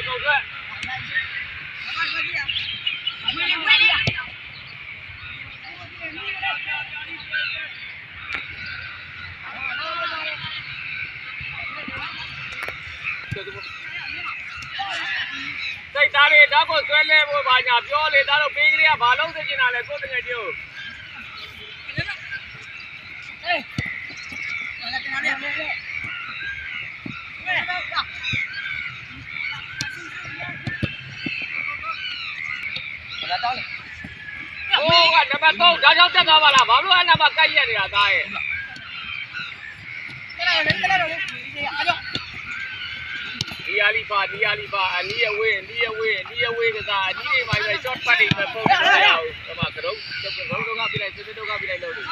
够对。စိတ်သားလေးတော့ကိုဆွဲလဲဖို့ပါညာပြောလေဒါတော့ပေးကလေးကဘာလုံးသိချင်တာလဲကိုတငယ်ချင်းကိုโอ้ကနံပါတ်3ဒါကြောင့်တက်သွားပါလားဘာလို့အဲ့နံပါတ်ကိုက်ရက်နေတာသားရဲ့နီယာလီပါအနီးအဝေးကစားအနီးတွေမှာပဲ short pass တွေပဲပုံနေရအောင်ဒီမှာကတော့ကပြလိုက်စစ်စစ်တော့ကပြလိုက်လို့ချက်